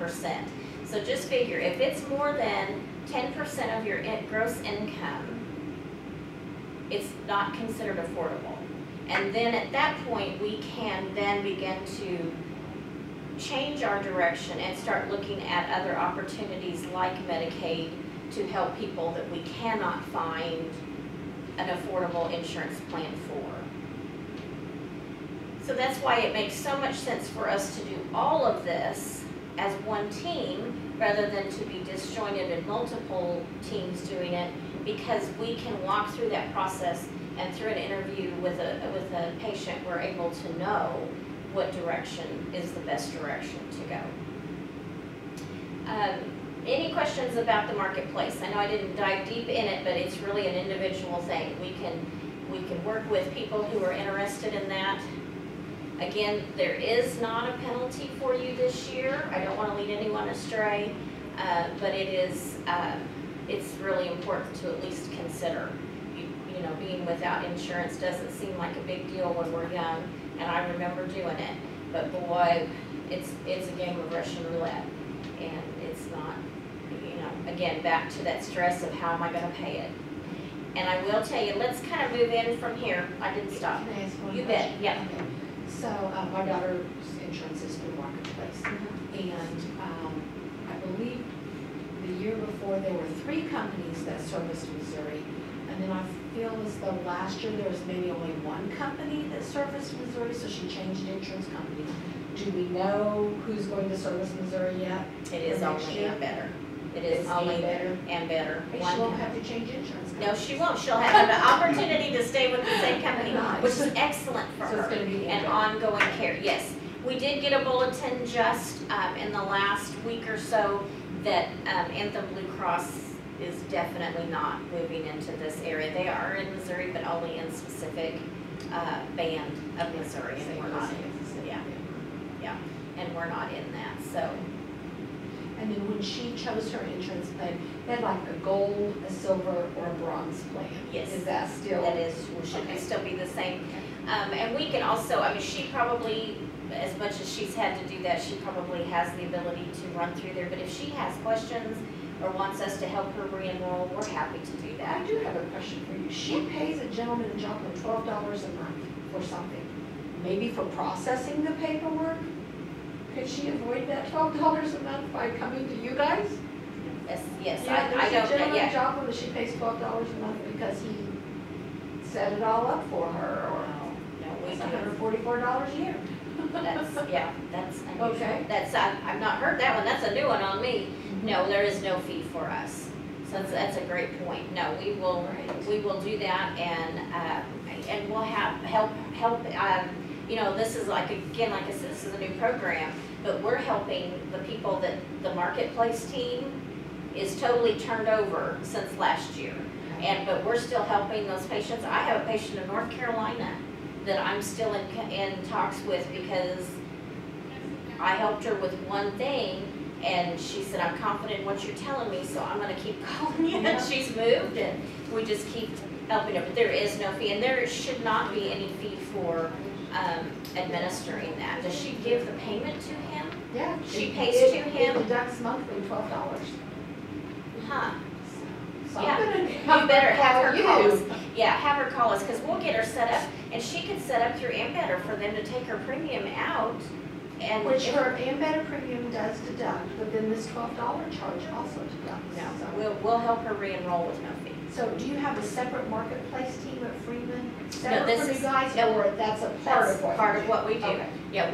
10%. So just figure, if it's more than 10% of your gross income, it's not considered affordable. And then at that point, we can then begin to change our direction and start looking at other opportunities like Medicaid to help people that we cannot find an affordable insurance plan for. So that's why it makes so much sense for us to do all of this as one team rather than to be disjointed in multiple teams doing it, because we can walk through that process, and through an interview with a patient, we're able to know what direction is the best direction to go. Any questions about the marketplace? I know I didn't dive deep in it, but it's really an individual thing. We can work with people who are interested in that. Again, there is not a penalty for you this year. I don't want to lead anyone astray, but it is it's really important to at least consider. You know, being without insurance doesn't seem like a big deal when we're young, and I remember doing it. But boy, it's a game of Russian roulette, and it's not. You know, again, back to that stress of how am I going to pay it. And I will tell you, let's kind of move in from here. I didn't stop. Can I ask one You question? bet. Yeah. Okay. So my daughter's insurance is through Marketplace, and I believe the year before there were 3 companies that serviced Missouri, and then I feel as though last year there was maybe only 1 company that serviced Missouri, so she changed insurance companies. Do we know who's going to service Missouri yet? It is only and better. It is It's only better. and better. She won't have to change insurance companies. No, she won't. She'll have an opportunity to stay with the same company, Nice. which is excellent for So it's her. gonna be And better. ongoing care, yes. We did get a bulletin just in the last week or so that Anthem Blue Cross is definitely not moving into this area. They are in Missouri, but only in specific band of Missouri, and we're not in. Yeah, and we're not in that. So. And then when she chose her insurance plan, they had like a gold, a silver, or a bronze plan. Yes. Is that still? That is, should still be the same. And we can also, I mean, she probably, as much as she's had to do that, she probably has the ability to run through there. But if she has questions or wants us to help her re-enroll, we're happy to do that. I do have a question for you. She pays a gentleman in Joplin $12 a month for something. Maybe for processing the paperwork? Could she avoid that $12 a month by coming to you guys? Yes, Yeah, I there's a don't, gentleman in yeah. Joplin that she pays $12 a month because he set it all up for her, or No, we it's do. $144 a year. That's unusual. Okay. That's, I've not heard that one. That's a new one on me. No, there is no fee for us. So that's a great point. No, we will do that, and we'll have help. You know, this is like, again, like I said, this is a new program, but we're helping the people that the marketplace team is totally turned over since last year. But we're still helping those patients. I have a patient in North Carolina that I'm still in talks with, because I helped her with one thing, and she said, I'm confident in what you're telling me, so I'm going to keep calling you. And she's moved, and we just keep helping her. But there is no fee, and there should not be any fee for administering that. Does she give the payment to him? Yeah. She pays to him? It deducts monthly $12. Huh. So Yeah. I'm gonna You better have her call us. you. Yeah, have her call us, because we'll get her set up, and she could set up through Ambetter for them to take her premium out. And Which her Ambetter premium does deduct, but then this $12 charge also deducts. No, So- we'll help her re-enroll with no fee. So do you have a separate marketplace team at Freeman? No, Separate this from is- you guys, no, or that's a part That's of what? part you of do? what we do. Okay. Yeah,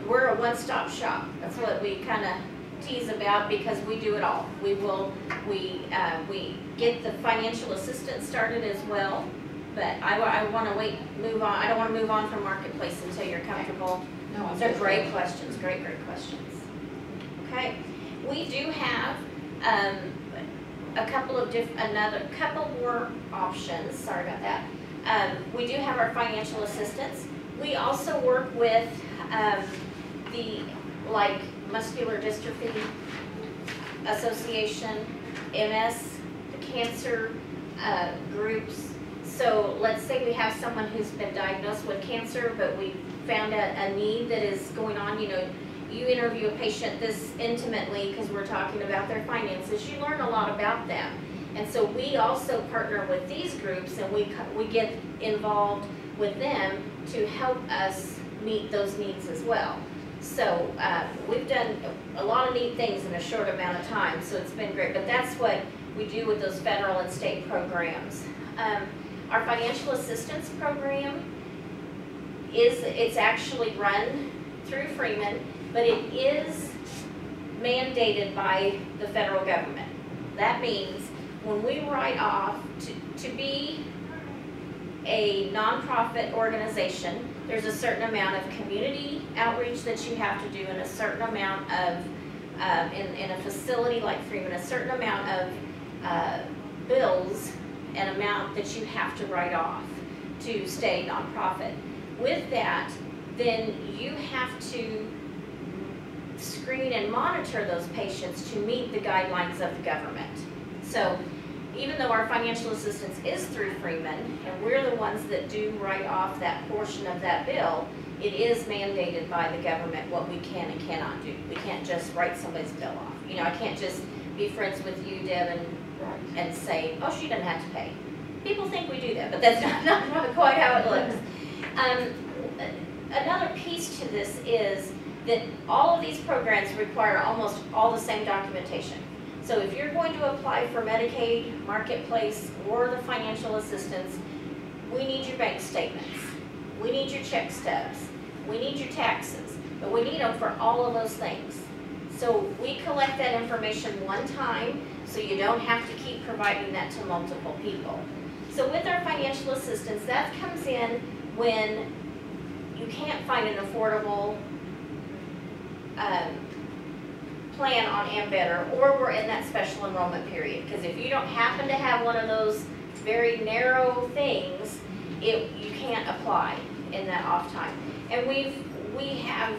we're a one-stop shop. That's what we kind of tease about, because we do it all. We get the financial assistance started as well, but I want to move on. I don't want to move on from marketplace until you're comfortable. No, I'm They're just- great questions, great questions. Okay, we do have another couple more options. Sorry about that. We do have our financial assistance. We also work with the Muscular Dystrophy Association, MS, the cancer groups. So let's say we have someone who's been diagnosed with cancer, but we found a need that is going on. You know, you interview a patient this intimately because we're talking about their finances, you learn a lot about them. And so we also partner with these groups, and we get involved with them to help us meet those needs as well. So we've done a lot of neat things in a short amount of time, so it's been great. But that's what we do with those federal and state programs. Our financial assistance program it's actually run through Freeman, but it is mandated by the federal government. That means when we write off, to be a nonprofit organization, there's a certain amount of community outreach that you have to do, and a certain amount of, in a facility like Freeman, a certain amount of bills and amount that you have to write off to stay nonprofit. With that, then you have to screen and monitor those patients to meet the guidelines of the government. So even though our financial assistance is through Freeman, and we're the ones that do write off that portion of that bill, it is mandated by the government what we can and cannot do. We can't just write somebody's bill off. You know, I can't just be friends with you, Deb, and say, oh, she doesn't have to pay. People think we do that, but that's not quite how it looks. Another piece to this is that all of these programs require almost all the same documentation. So if you're going to apply for Medicaid, Marketplace, or the financial assistance, we need your bank statements. We need your check stubs. We need your taxes. But we need them for all of those things. So we collect that information one time, so you don't have to keep providing that to multiple people. So with our financial assistance, that comes in when you can't find an affordable plan on Ambetter, or we're in that special enrollment period. Because if you don't happen to have one of those very narrow things, you can't apply in that off time. And we have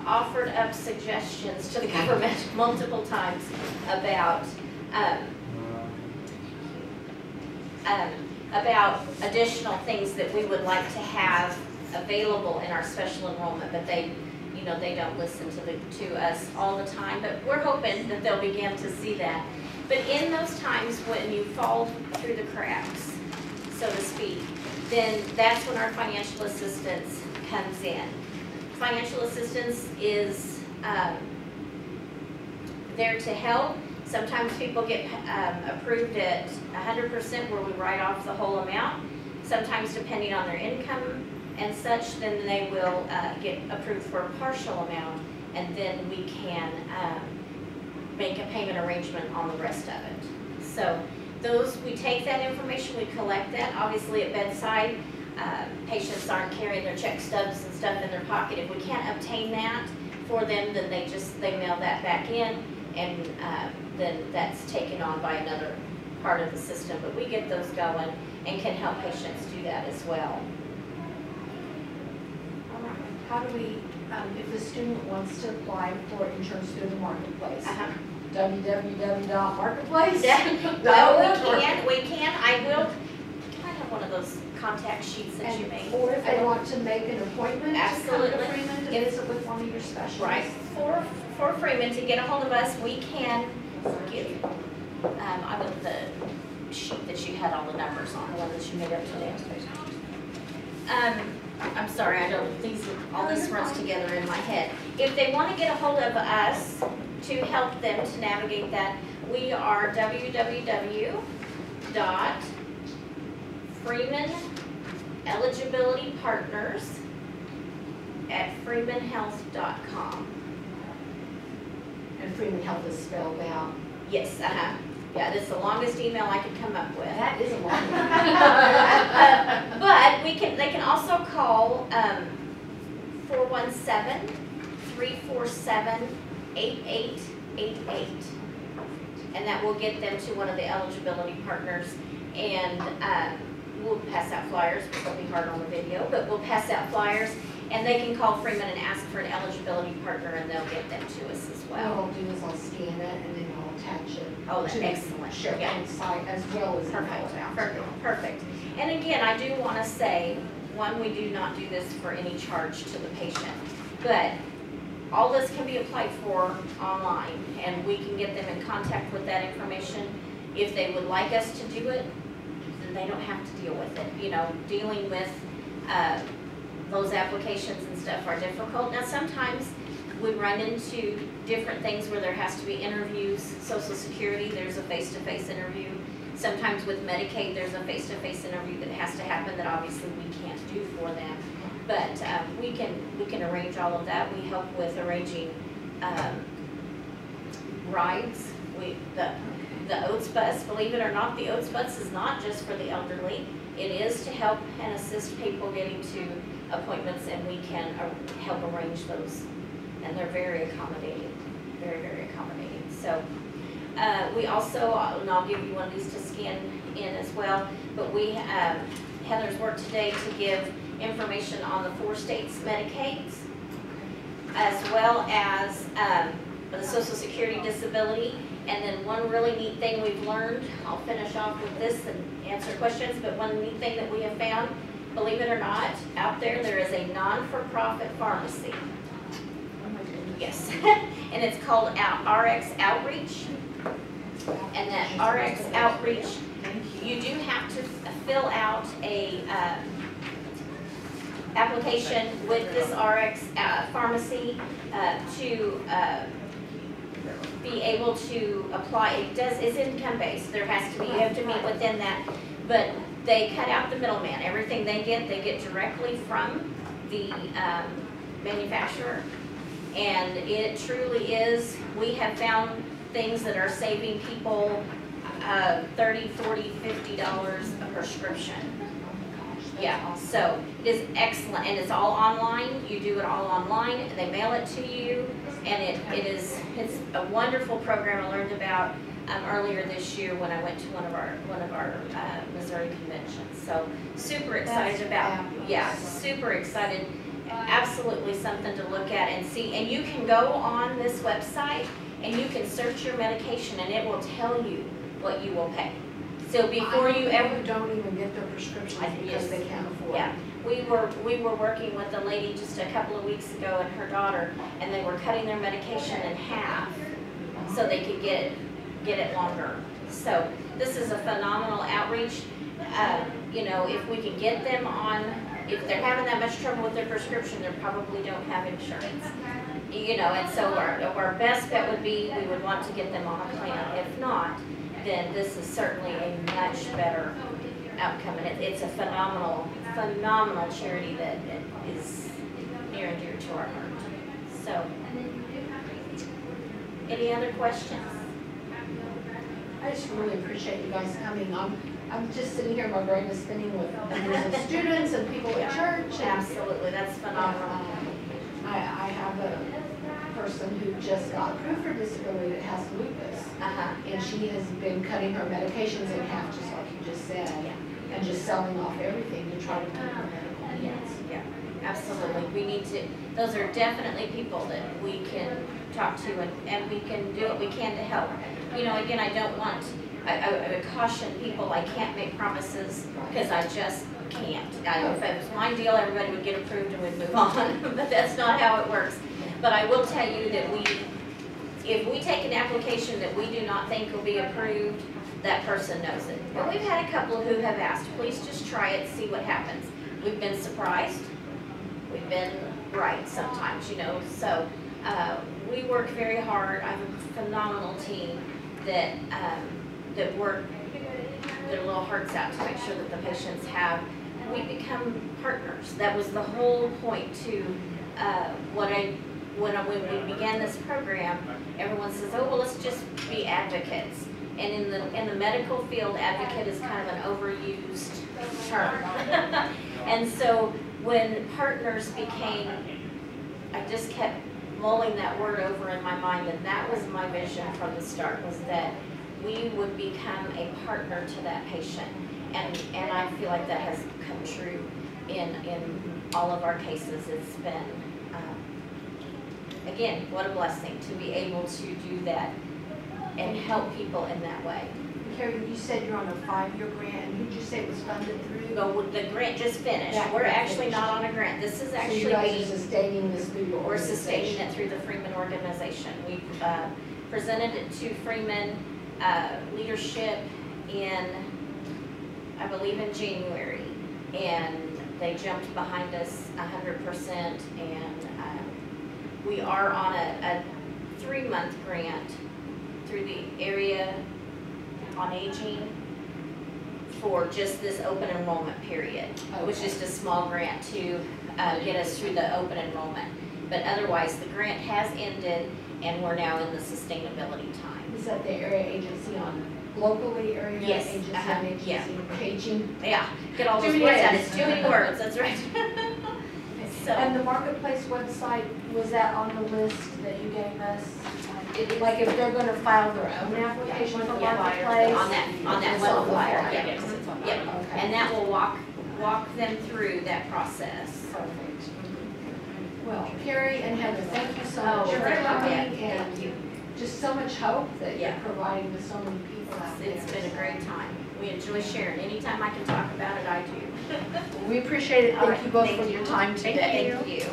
offered up suggestions to the government multiple times about additional things that we would like to have available in our special enrollment, but they don't listen to us all the time, but we're hoping that they'll begin to see that. But in those times when you fall through the cracks, so to speak, then that's when our financial assistance comes in. Financial assistance is there to help. Sometimes people get approved at 100% where we write off the whole amount. Sometimes depending on their income and such, then they will get approved for a partial amount, and then we can make a payment arrangement on the rest of it. So we take that information, we collect that. Obviously at bedside, patients aren't carrying their check stubs and stuff in their pocket. If we can't obtain that for them, then they mail that back in, and then that's taken on by another part of the system. But we get those going and can help patients do that as well. How do we, if the student wants to apply for insurance through the Marketplace, www.marketplace? No, we can. Can I have one of those contact sheets that you made? Or if they want to make an appointment Absolutely. to come to Freeman to visit with one of your specialists. Right. For Freeman to get a hold of us, we can give, I want the sheet that you had all the numbers on, the one that you made up today. I'm sorry, all this runs together in my head. If they want to get a hold of us to help them to navigate that, we are www.freemaneligibilitypartners@freemanhealth.com. And Freeman Health is spelled out. Yes, yeah, that's the longest email I could come up with. That is a long one. But they can also call 417-347-8888, and that will get them to one of the eligibility partners. And we'll pass out flyers, which will be hard on the video, but we'll pass out flyers, and they can call Freeman and ask for an eligibility partner, and they'll get them to us as well. What I'll do is I'll scan it and then I'll attach it. Oh, that's excellent. Sure. Yeah. Site as well as Perfect. And again, I do want to say, one, we do not do this for any charge to the patient, but all this can be applied for online, and we can get them in contact with that information. If they would like us to do it, then they don't have to deal with it. You know, dealing with those applications and stuff are difficult. Now, sometimes we run into different things where there has to be interviews. Social Security, there's a face-to-face interview. Sometimes with Medicaid, there's a face-to-face interview that has to happen that obviously we can't do for them. But we can arrange all of that. We help with arranging rides. The Oats bus, believe it or not, the Oats bus is not just for the elderly. It is to help and assist people getting to appointments, and we can help arrange those. And they're very accommodating, very, very accommodating. So we also, and I'll give you one of these to scan in as well, but we, Heather's worked today to give information on the 4 states Medicaids, as well as the Social Security disability. And then one really neat thing we've learned, I'll finish off with this and answer questions, but one neat thing that we have found, believe it or not, out there is a non-for-profit pharmacy. Yes, and it's called RX Outreach. And that RX Outreach, you do have to fill out a application with this RX pharmacy to be able to apply. It's income based. There has to be, you have to meet within that, but they cut out the middleman. Everything they get directly from the manufacturer, and it truly is. We have found things that are saving people $30, $40, $50 a prescription. Yeah, so it is excellent, and it's all online. You do it all online. They mail it to you, and it's a wonderful program I learned about earlier this year when I went to one of our Missouri conventions. So super excited about, yeah, super excited. Absolutely something to look at and see. And you can go on this website and you can search your medication, and it will tell you what you will pay. So before you ever don't even get their prescriptions because they can't afford. Yeah, we were working with a lady just a couple of weeks ago and her daughter, and they were cutting their medication in half so they could get it longer. So this is a phenomenal outreach. You know, if we can get them on, if they're having that much trouble with their prescription, they probably don't have insurance. You know, and so our best bet would be we would want to get them on a plan. If not, then this is certainly a much better outcome. And it's a phenomenal charity that is near and dear to our heart. So, any other questions? I just really appreciate you guys coming. I'm just sitting here, my brain is spinning with members of students and people at church. Absolutely, that's phenomenal. I have a person who just got approved for disability that has lupus. And she has been cutting her medications in half, just like you just said, and just selling off everything to try to meet her medical needs. Yeah, absolutely. We need to, those are definitely people that we can talk to, and we can do what we can to help. You know, again, I don't want, I would caution people, I can't make promises because I just can't. If it was my deal, everybody would get approved and we'd move on, but that's not how it works. But I will tell you that if we take an application that we do not think will be approved, that person knows it. But we've had a couple who have asked, please just try it, see what happens. We've been surprised. We've been right sometimes, you know. So we work very hard. I have a phenomenal team that work their little hearts out to make sure that the patients have. We become partners. That was the whole point to when we began this program. Everyone says, "Oh, well, let's just be advocates." And in the medical field, advocate is kind of an overused term. And so when partners became, I just kept mulling that word over in my mind, and that was my vision from the start, was that we would become a partner to that patient. And I feel like that has come true in all of our cases. It's been, again, what a blessing to be able to do that and help people in that way. Carrie, you said you're on a 5-year grant, and who'd you say it was funded through? The grant just finished. That We're grant actually finished. not on a grant. This is So actually you guys being are sustaining this through your We're sustaining organization? it through the Freeman organization. We presented it to Freeman leadership in, I believe in January, and they jumped behind us 100%, and we are on a 3-month grant through the area on aging for just this open enrollment period. It was Okay. just a small grant to get us through the open enrollment. But otherwise, the grant has ended, and we're now in the sustainability time. Is that the area agency on, locally area Yes, agency uh-huh, on aging? Aging? Yeah, get all those Too words many out, A's. it's too many words, that's right. So- And the marketplace website, was that on the list that you gave us? It is- Like if they're gonna file their own application for Yeah, marketplace? on that It's one on the flyer, flyer. yeah. Yep, Okay. and that will walk them through that process. Perfect. Well, Carrie and Heather, thank you so Oh, much for you're very welcome. coming, Thank and you. just so much hope that you're Yeah. providing to so many people out there. It's been a great time. We enjoy sharing. Anytime I can talk about it, I do. We appreciate it. All Thank right, you both thank for you. your time today. Thank you.